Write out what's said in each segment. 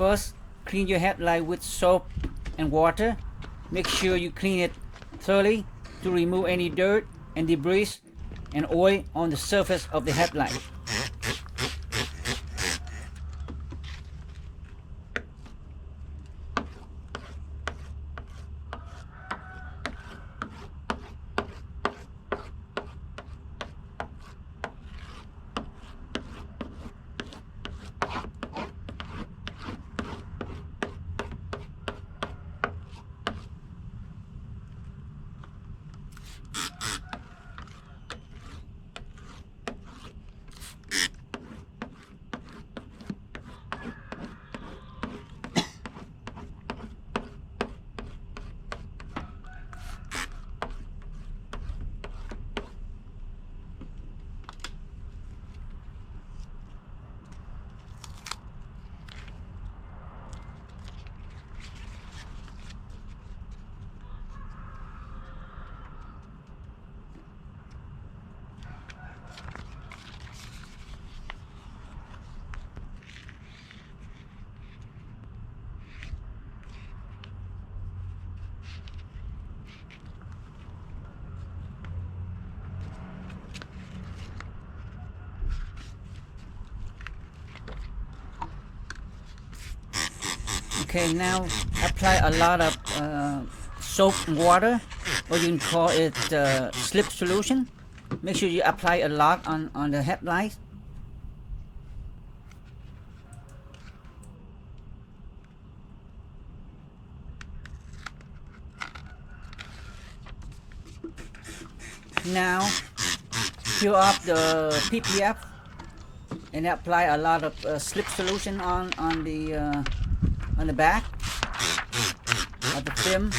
First, clean your headlight with soap and water. Make sure you clean it thoroughly to remove any dirt and debris and oil on the surface of the headlight. Okay, now apply a lot of soap and water, or you can call it slip solution. Make sure you apply a lot on the headlight. Now fill up the PPF and apply a lot of slip solution on the back of the film.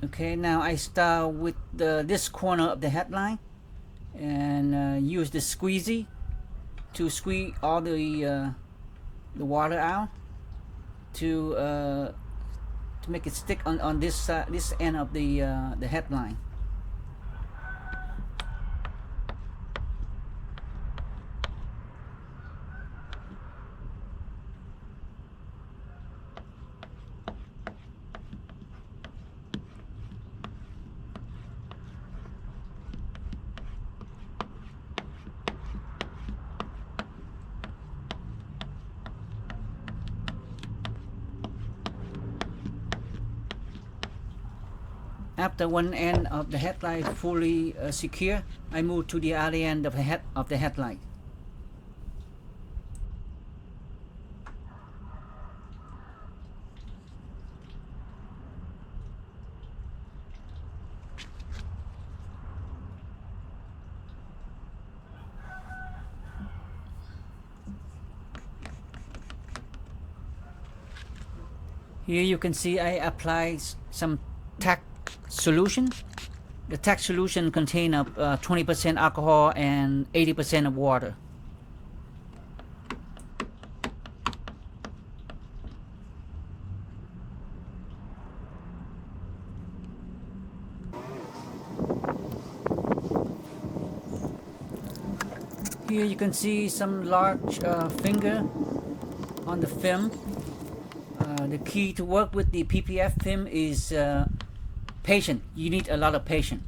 Okay, now I start with this corner of the headline and use the squeegee to squeeze all the water out to make it stick on this end of the headline. After one end of the headlight fully secure, I move to the other end of the headlight. Here you can see I apply some tack solution. The tack solution contains 20% alcohol and 80% of water. Here you can see some large finger on the film. The key to work with the PPF film is patience. You need a lot of patience.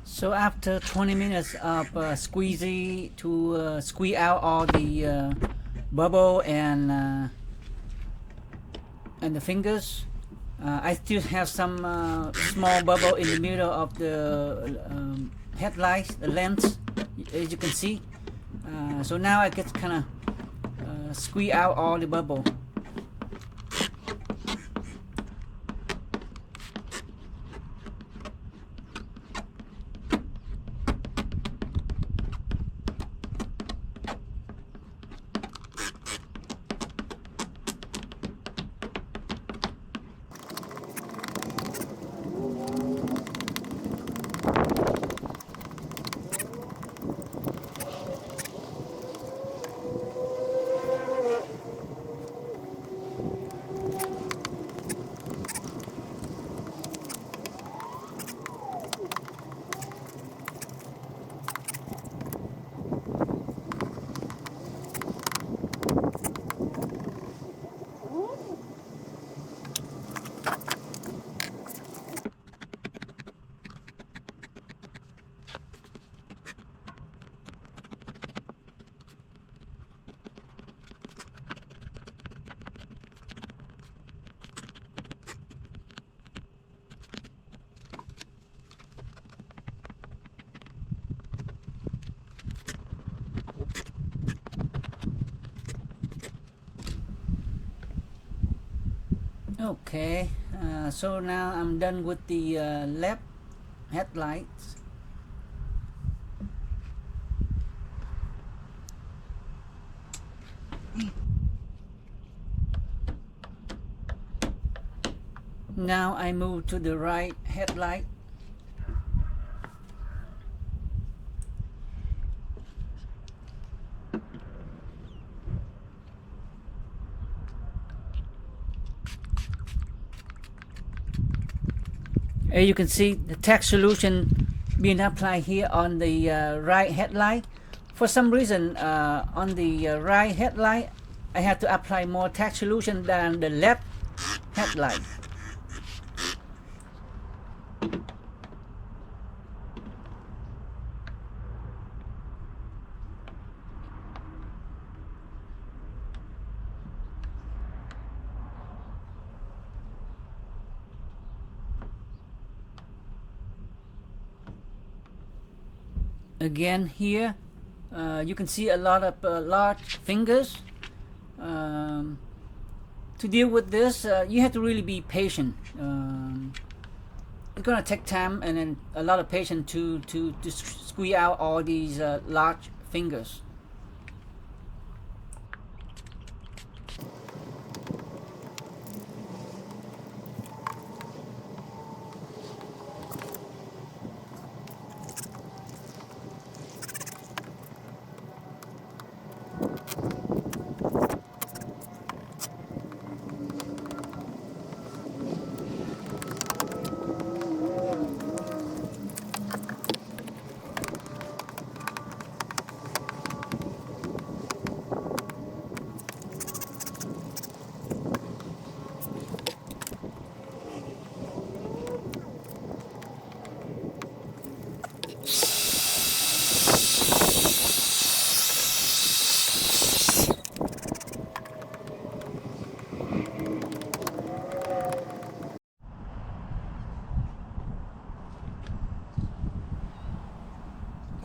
So after 20 minutes of squeezing to squeeze out all the bubble and the fingers, I still have some small bubble in the middle of the headlights, the lens, as you can see. So now I get kind of squeeze out all the bubble. Okay, so now I'm done with the left headlights. Now I move to the right headlight. As you can see, the tack solution being applied here on the right headlight. For some reason, on the right headlight, I have to apply more tack solution than the left headlight. Again here, you can see a lot of large fingers. To deal with this, you have to really be patient. It's gonna take time and then a lot of patience to squeeze out all these large fingers.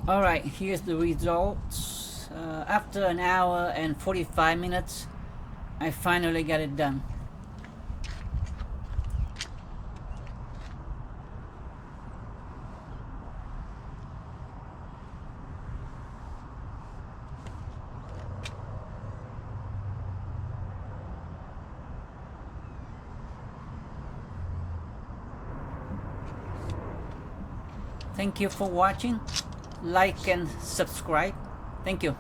Alright, here's the results. After an hour and 45 minutes, I finally got it done. Thank you for watching. Like and subscribe. Thank you.